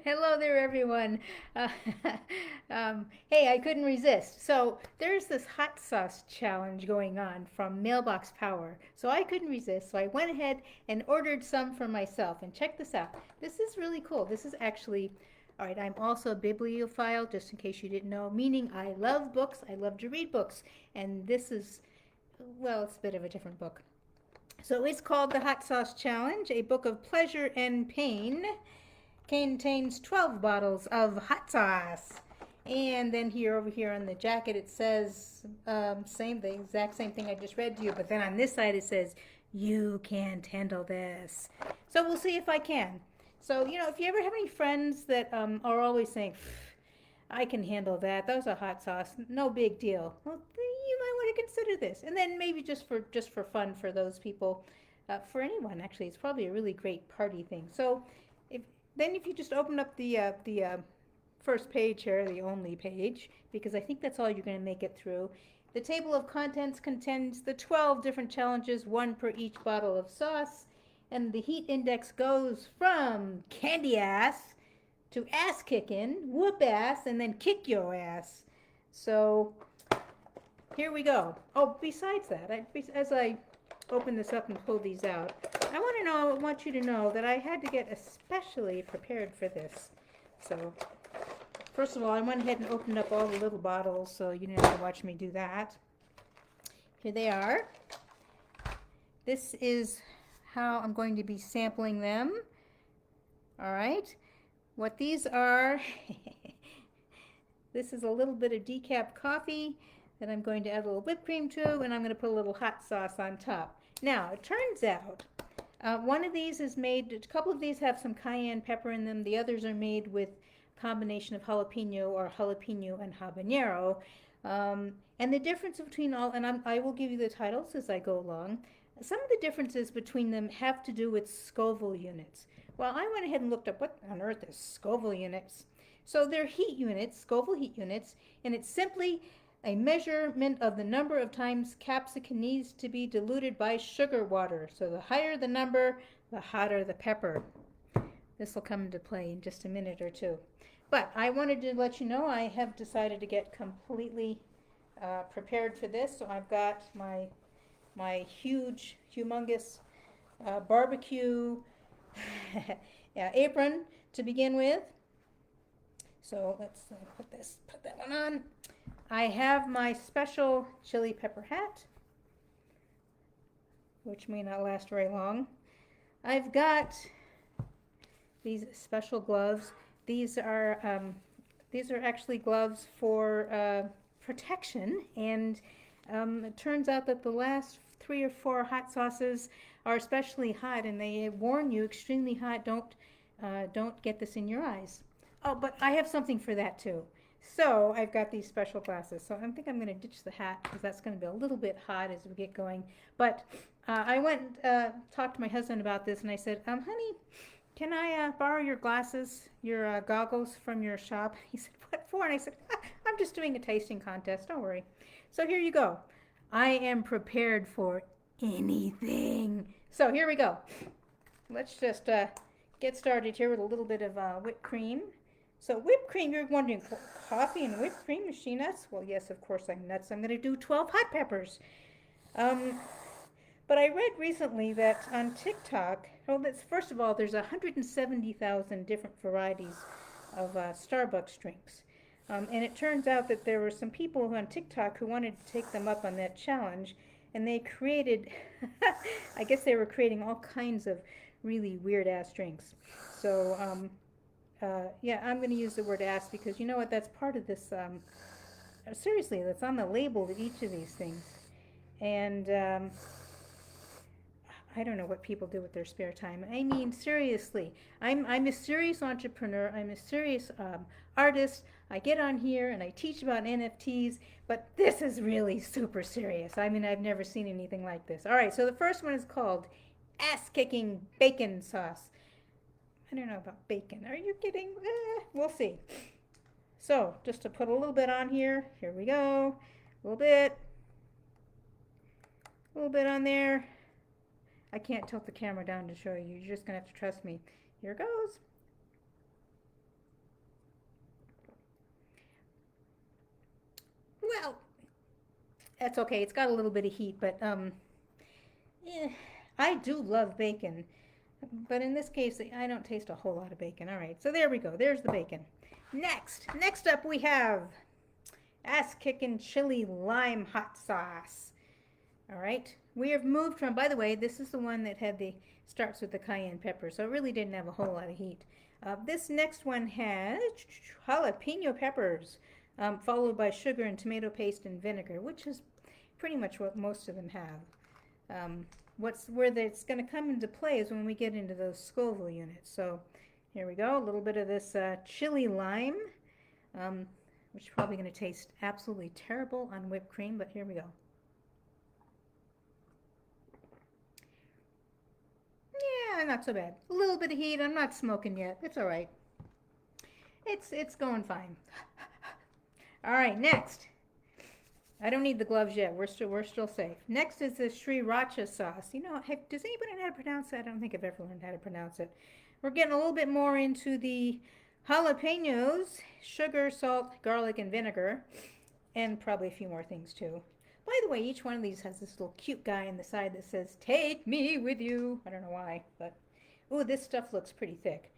Hello there, everyone. Uh, hey, I couldn't resist. So there's this hot sauce challenge going on from Mailbox Power. So I couldn't resist. So I went ahead and ordered some for myself. And check this out. This is really cool. This is actually, all right, I'm also a bibliophile, just in case you didn't know, meaning I love books. I love to read books. And this is, well, it's a bit of a different book. So it's called the Hot Sauce Challenge, a book of pleasure and pain. Contains 12 bottles of hot sauce. And then here, over here on the jacket, it says same thing, exact same thing I just read to you. But then on this side, it says, "You can't handle this." So we'll see if I can. So if you ever have any friends that are always saying, "I can handle that. That was a hot sauce. No big deal." Well, you might want to consider this. And then maybe just for fun for those people, for anyone actually, it's probably a really great party thing. So if if you just open up the first page here, the only page, because I think that's all you're going to make it through. The table of contents contains the 12 different challenges, one per each bottle of sauce, and the heat index goes from candy ass to ass kicking, whoop ass, and then kick your ass. So here we go. Oh, besides that, as I open this up and pull these out, I want you to know that I had to get especially prepared for this. So first of all, I went ahead and opened up all the little bottles, so you didn't have to watch me do that. Here they are. This is how I'm going to be sampling them. All right. What these are, this is a little bit of decaf coffee that I'm going to add a little whipped cream to, and I'm going to put a little hot sauce on top. Now, it turns out one of these is made, a couple of these have some cayenne pepper in them. The others are made with a combination of jalapeno or jalapeno and habanero. And the difference between all, and I will give you the titles as I go along. Some of the differences between them have to do with Scoville units. Well, I went ahead and looked up what on earth is Scoville units. So they're heat units, Scoville heat units, and it's simply a measurement of the number of times capsicum needs to be diluted by sugar water. So the higher the number, the hotter the pepper. This will come into play in just a minute or two. But I wanted to let you know I have decided to get completely prepared for this. So I've got my huge, humongous barbecue yeah, apron to begin with. So let's put that one on. I have my special chili pepper hat, which may not last very long. I've got these special gloves. These are actually gloves for protection, and it turns out that the last 3 or 4 hot sauces are especially hot, and they warn you extremely hot. Don't get this in your eyes. Oh, but I have something for that too. So I've got these special glasses. So I think I'm going to ditch the hat because that's going to be a little bit hot as we get going. But I went and talked to my husband about this, and I said, honey, can I borrow your glasses, your goggles from your shop? He said, what for? And I said, I'm just doing a tasting contest. Don't worry. So here you go. I am prepared for anything. So here we go. Let's just get started here with a little bit of whipped cream. So whipped cream, you're wondering, coffee and whipped cream, is she nuts? Well, yes, of course I'm nuts. I'm going to do 12 hot peppers. But I read recently that on TikTok, well, first of all, there's 170,000 different varieties of Starbucks drinks. And it turns out that there were some people on TikTok who wanted to take them up on that challenge, and they created, I guess they were creating all kinds of really weird ass drinks. So, yeah, I'm going to use the word ass because you know what? That's part of this. Seriously, that's on the label of each of these things. And I don't know what people do with their spare time. I mean, seriously, I'm a serious entrepreneur. I'm a serious artist. I get on here and I teach about NFTs, but this is really super serious. I mean, I've never seen anything like this. All right, so the first one is called Ass Kicking Bacon Sauce. I don't know about bacon. Are you kidding? We'll see. So, just to put a little bit on here, here we go. A little bit on there. I can't tilt the camera down to show you. You're just going to have to trust me. Here goes. That's okay. It's got a little bit of heat, but yeah, I do love bacon. But in this case, I don't taste a whole lot of bacon. All right, so there we go. There's the bacon. Next up we have ass kicking chili lime hot sauce. All right, we have moved from. By the way, this is the one that had the starts with the cayenne pepper, so it really didn't have a whole lot of heat. This next one has jalapeno peppers, followed by sugar and tomato paste and vinegar, which is pretty much what most of them have. What's where it's going to come into play is when we get into those Scoville units. So here we go, a little bit of this chili lime, which is probably going to taste absolutely terrible on whipped cream, but here we go. Yeah, not so bad. A little bit of heat. I'm not smoking yet. It's all right. It's going fine. All right, next. I don't need the gloves yet. We're still safe. Next is the Sriracha sauce. You know, does anybody know how to pronounce that? I don't think I've ever learned how to pronounce it. We're getting a little bit more into the jalapenos, sugar, salt, garlic, and vinegar, and probably a few more things too. By the way, each one of these has this little cute guy on the side that says, "Take me with you." I don't know why, but ooh, this stuff looks pretty thick.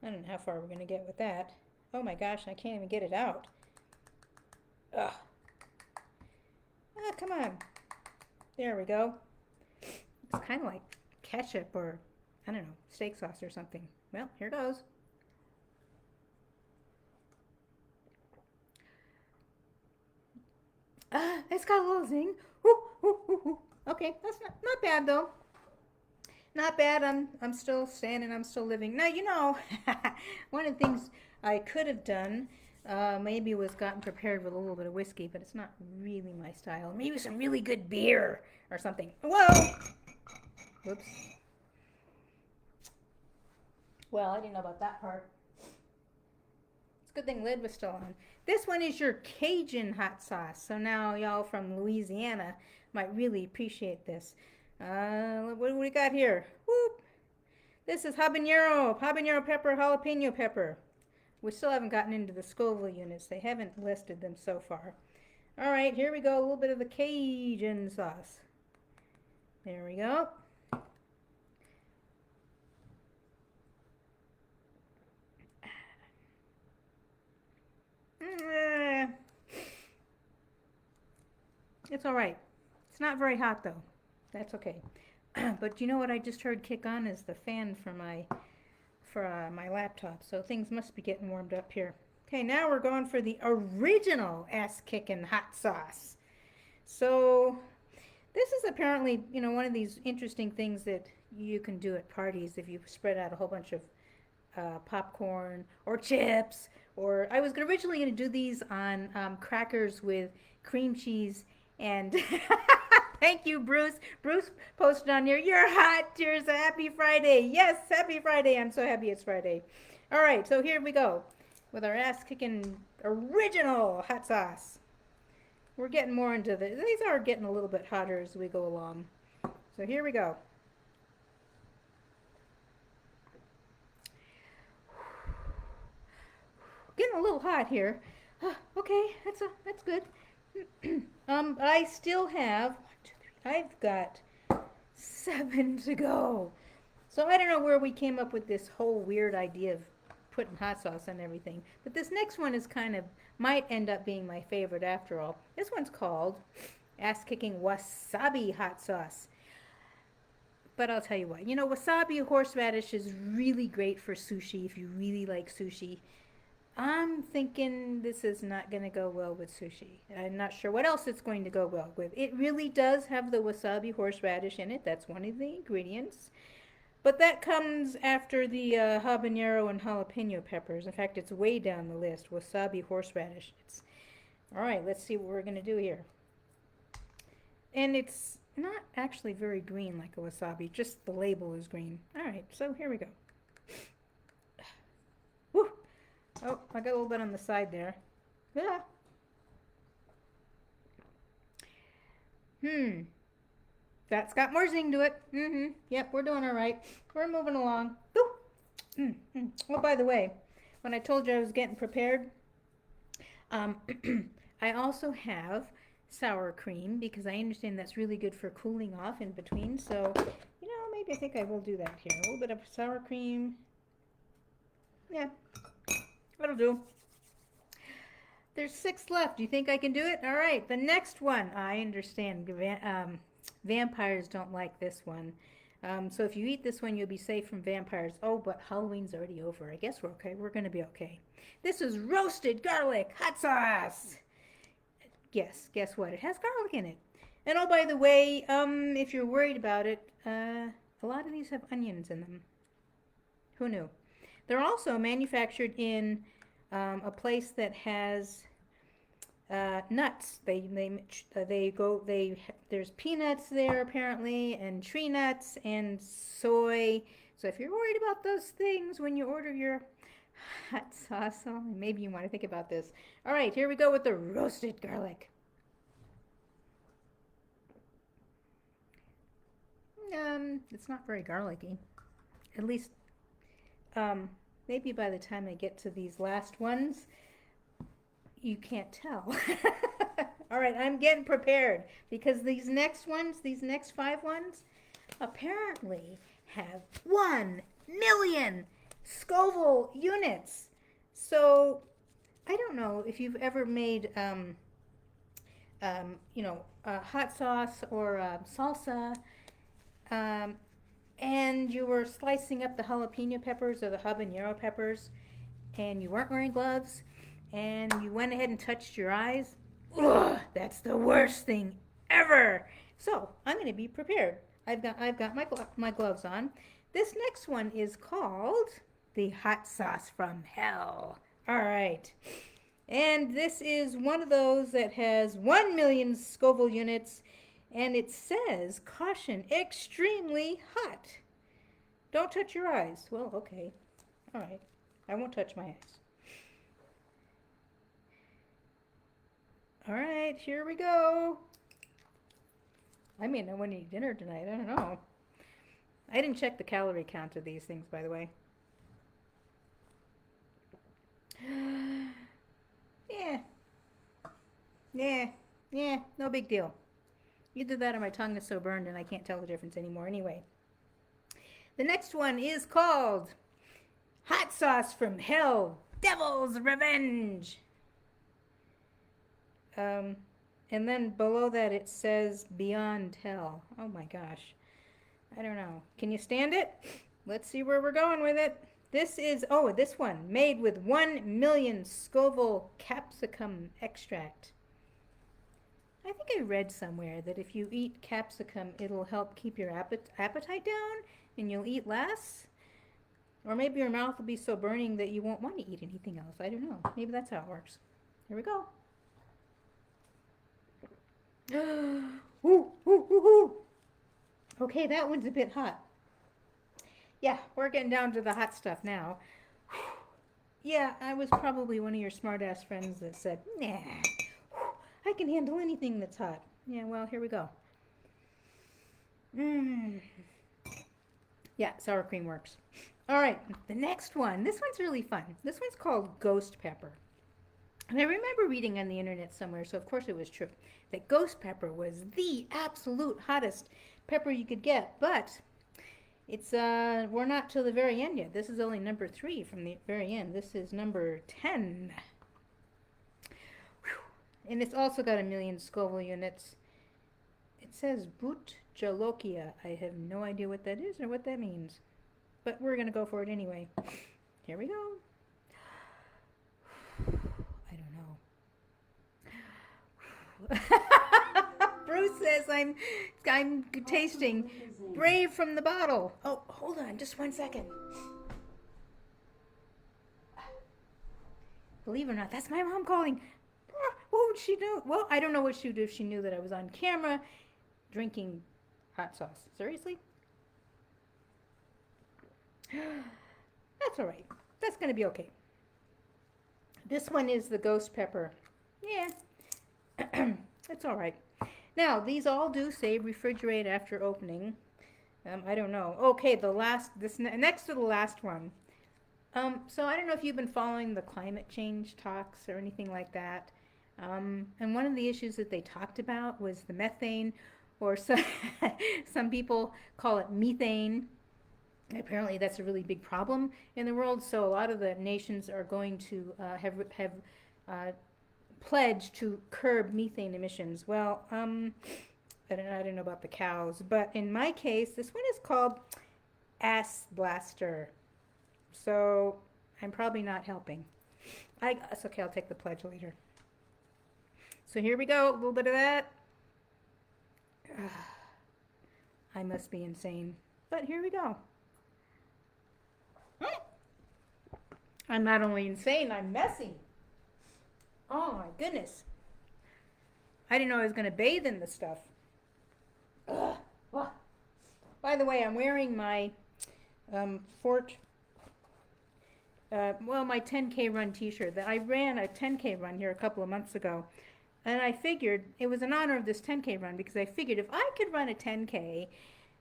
I don't know how far we're gonna get with that. Oh my gosh, I can't even get it out. Ugh. Ah, come on. There we go. It's kind of like ketchup or, I don't know, steak sauce or something. Well, here goes. Ah, it's got a little zing. Ooh, ooh, ooh, ooh. Okay, that's not bad though. Not bad. I'm still standing. I'm still living. Now, one of the things I could have done maybe was gotten prepared with a little bit of whiskey, but it's not really my style. Maybe some really good beer or something. Whoa! Whoops. Well, I didn't know about that part. It's a good thing lid was still on. This one is your Cajun hot sauce. So now y'all from Louisiana might really appreciate this. What do we got here? Whoop! This is habanero pepper, jalapeno pepper. We still haven't gotten into the Scoville units. They haven't listed them so far. All right, here we go. A little bit of the Cajun sauce. There we go. It's all right. It's not very hot though. That's okay. But you know what I just heard kick on is the fan for my laptop. So things must be getting warmed up here. Okay, now we're going for the original ass-kicking hot sauce. So this is apparently, one of these interesting things that you can do at parties if you spread out a whole bunch of popcorn or chips. Or I was originally going to do these on crackers with cream cheese and thank you, Bruce. Bruce posted on here, "You're hot. Cheers. Happy Friday." Yes, happy Friday. I'm so happy it's Friday. All right, so here we go with our ass-kicking original hot sauce. We're getting more into these are getting a little bit hotter as we go along. So here we go. Getting a little hot here. Okay, that's good. I still have 1, 2, 3. I've got 7 to go. So I don't know where we came up with this whole weird idea of putting hot sauce on everything. But this next one is might end up being my favorite after all. This one's called Ass Kicking Wasabi Hot Sauce. But I'll tell you what, wasabi horseradish is really great for sushi if you really like sushi. I'm thinking this is not going to go well with sushi. I'm not sure what else it's going to go well with. It really does have the wasabi horseradish in it. That's one of the ingredients. But that comes after the habanero and jalapeno peppers. In fact, it's way down the list. Wasabi horseradish. All right, let's see what we're going to do here. And it's not actually very green like a wasabi. Just the label is green. All right, so here we go. Woo! Oh, I got a little bit on the side there. Yeah. That's got more zing to it. Yep, we're doing all right. We're moving along. Oh, by the way, when I told you I was getting prepared, I also have sour cream because I understand that's really good for cooling off in between. So, maybe I think I will do that here. A little bit of sour cream. Yeah, that'll do. There's 6 left. Do you think I can do it? All right, the next one. I understand vampires don't like this one. So if you eat this one, you'll be safe from vampires. Oh, but Halloween's already over. I guess we're okay. We're going to be okay. This is roasted garlic hot sauce. Yes, guess what? It has garlic in it. And oh, by the way, if you're worried about it, a lot of these have onions in them. Who knew? They're also manufactured in a place that has nuts. There's peanuts there apparently, and tree nuts and soy. So if you're worried about those things when you order your hot sauce, maybe you want to think about this. All right, here we go with the roasted garlic. It's not very garlicky. At least, maybe by the time I get to these last ones, you can't tell. All right, I'm getting prepared because these next 5 ones, apparently have 1,000,000 Scoville units. So I don't know if you've ever made, hot sauce or salsa, and you were slicing up the jalapeno peppers or the habanero peppers, and you weren't wearing gloves, and you went ahead and touched your eyes. Ugh, that's the worst thing ever. So I'm going to be prepared. I've got my gloves on. This next one is called the hot sauce from hell. All right. And this is one of those that has 1,000,000 Scoville units, and it says, caution, extremely hot. Don't touch your eyes. Well, okay. All right. I won't touch my eyes. All right, here we go. I mean, I want to eat dinner tonight. I don't know. I didn't check the calorie count of these things, by the way. Yeah, no big deal. Either that or my tongue is so burned and I can't tell the difference anymore. Anyway, the next one is called Hot Sauce from Hell, Devil's Revenge. And then below that it says Beyond Hell. Oh my gosh. I don't know. Can you stand it? Let's see where we're going with it. This is, this one, made with 1,000,000 Scoville capsicum extract. I think I read somewhere that if you eat capsicum, it'll help keep your appetite down and you'll eat less. Or maybe your mouth will be so burning that you won't want to eat anything else. I don't know. Maybe that's how it works. Here we go. Ooh, ooh, ooh, ooh. Okay, that one's a bit hot. Yeah, we're getting down to the hot stuff now. Yeah, I was probably one of your smart-ass friends that said, nah, I can handle anything that's hot. Yeah, well, here we go. Yeah, sour cream works. All right, the next one. This one's really fun. This one's called Ghost Pepper. And I remember reading on the internet somewhere, so of course it was true, that ghost pepper was the absolute hottest pepper you could get. But it's we're not till the very end yet. This is only number 3 from the very end. This is number 10. Whew. And it's also got 1,000,000 Scoville units. It says Boot Jalokia. I have no idea what that is or what that means. But we're going to go for it anyway. Here we go. I don't know. Bruce says I'm tasting Brave from the bottle. Oh, hold on just 1 second. Believe it or not, that's my mom calling. What would she do? Well, I don't know what she would do if she knew that I was on camera drinking hot sauce. Seriously? That's all right. That's going to be okay. This one is the ghost pepper. Yeah, it's all right. Now, these all do say refrigerate after opening. I don't know. Okay, next to the last one. So I don't know if you've been following the climate change talks or anything like that. And one of the issues that they talked about was the methane, or some, some people call it methane. Apparently, that's a really big problem in the world. So a lot of the nations are going to have uh, pledged to curb methane emissions. Well, I don't know about the cows, but in my case, this one is called Ass Blaster. So I'm probably not helping. It's okay. I'll take the pledge later. So here we go. A little bit of that. I must be insane, but here we go. I'm not only insane, I'm messy. Oh my goodness. I didn't know I was going to bathe in this stuff. Ugh. By the way, I'm wearing my Fort, my 10K run t-shirt. I ran a 10K run here a couple of months ago. And I figured it was in honor of this 10K run because I figured if I could run a 10K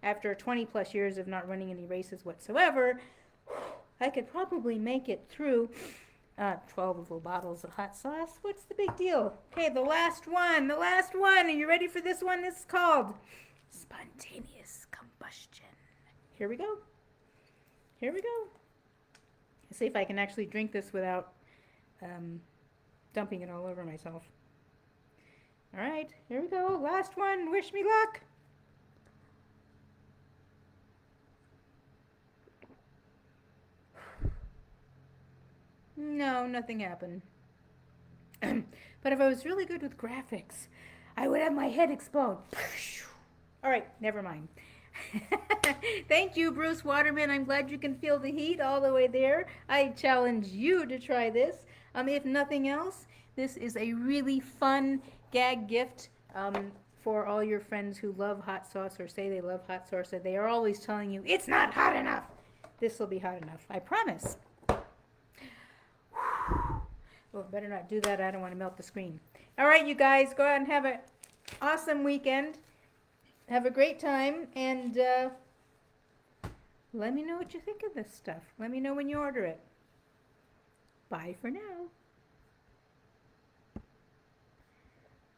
after 20 plus years of not running any races whatsoever, I could probably make it through 12 little bottles of hot sauce. What's the big deal? Okay, the last one. Are you ready for this one? This is called spontaneous combustion. Here we go. Let's see if I can actually drink this without dumping it all over myself. All right, here we go. Last one. Wish me luck. No, nothing happened. But if I was really good with graphics, I would have my head explode. All right, never mind. Thank you, Bruce Waterman. I'm glad you can feel the heat all the way there. I challenge you to try this. If nothing else, this is a really fun gag gift for all your friends who love hot sauce or say they love hot sauce. They are always telling you, it's not hot enough. This will be hot enough. I promise. Well, better not do that. I don't want to melt the screen. All right, you guys, go out and have an awesome weekend. Have a great time, and let me know what you think of this stuff. Let me know when you order it. Bye for now.